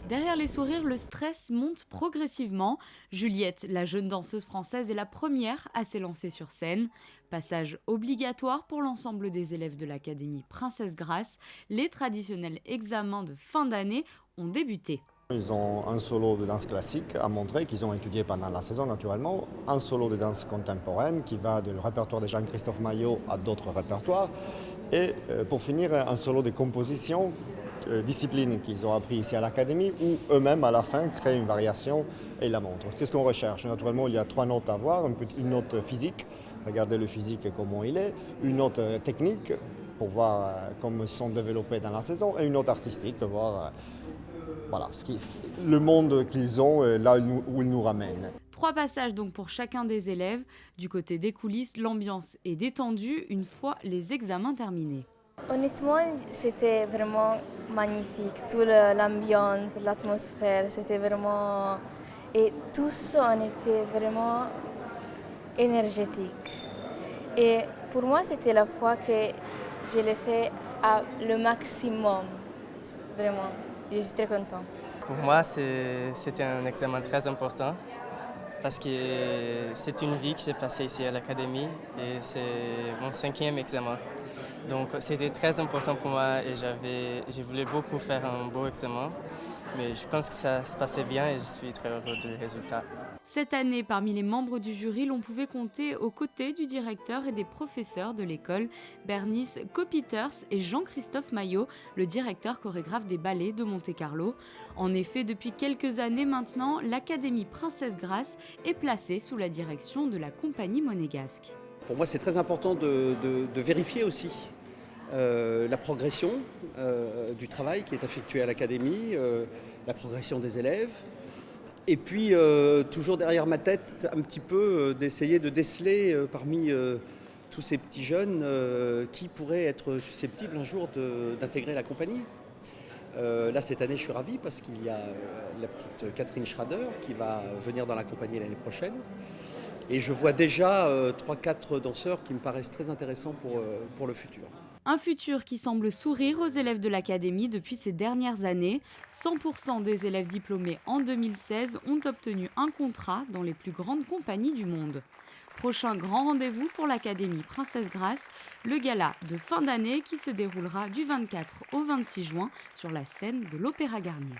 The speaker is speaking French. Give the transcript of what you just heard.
Derrière les sourires, le stress monte progressivement. Juliette, la jeune danseuse française, est la première à s'élancer sur scène. Passage obligatoire pour l'ensemble des élèves de l'Académie Princesse Grace, les traditionnels examens de fin d'année ont débuté. Ils ont un solo de danse classique à montrer, qu'ils ont étudié pendant la saison naturellement, un solo de danse contemporaine qui va du répertoire de Jean-Christophe Maillot à d'autres répertoires, et pour finir un solo de composition, discipline qu'ils ont appris ici à l'Académie, où eux-mêmes à la fin créent une variation et la montrent. Qu'est-ce qu'on recherche? Naturellement, il y a 3 notes à voir, une note physique, regardez le physique comment il est, une note technique, pour voir comment ils sont développés dans la saison, et une note artistique, voir voilà, le monde qu'ils ont là où ils nous ramènent. 3 passages donc pour chacun des élèves. Du côté des coulisses, l'ambiance est détendue une fois les examens terminés. Honnêtement, c'était vraiment magnifique. Toute l'ambiance, l'atmosphère, c'était vraiment... Et tous, on était vraiment énergétiques. Et pour moi, c'était la fois que je l'ai fait à le maximum. Vraiment, je suis très contente. Pour moi, c'était un examen très important parce que c'est une vie que j'ai passée ici à l'Académie et c'est mon 5e examen. Donc c'était très important pour moi et je voulais beaucoup faire un beau examen, mais je pense que ça se passait bien et je suis très heureux du résultat. Cette année, parmi les membres du jury, l'on pouvait compter aux côtés du directeur et des professeurs de l'école, Bernice Copiters et Jean-Christophe Maillot, le directeur chorégraphe des ballets de Monte-Carlo. En effet, depuis quelques années maintenant, l'Académie Princesse Grace est placée sous la direction de la compagnie monégasque. Pour moi, c'est très important de vérifier aussi la progression du travail qui est effectué à l'Académie, la progression des élèves. Et puis, toujours derrière ma tête, un petit peu d'essayer de déceler parmi tous ces petits jeunes qui pourraient être susceptibles un jour d'intégrer la compagnie. Là, cette année, je suis ravi parce qu'il y a la petite Catherine Schrader qui va venir dans la compagnie l'année prochaine. Et je vois déjà 3-4 danseurs qui me paraissent très intéressants pour le futur. Un futur qui semble sourire aux élèves de l'Académie depuis ces dernières années. 100% des élèves diplômés en 2016 ont obtenu un contrat dans les plus grandes compagnies du monde. Prochain grand rendez-vous pour l'Académie Princesse Grace, le gala de fin d'année qui se déroulera du 24 au 26 juin sur la scène de l'Opéra Garnier.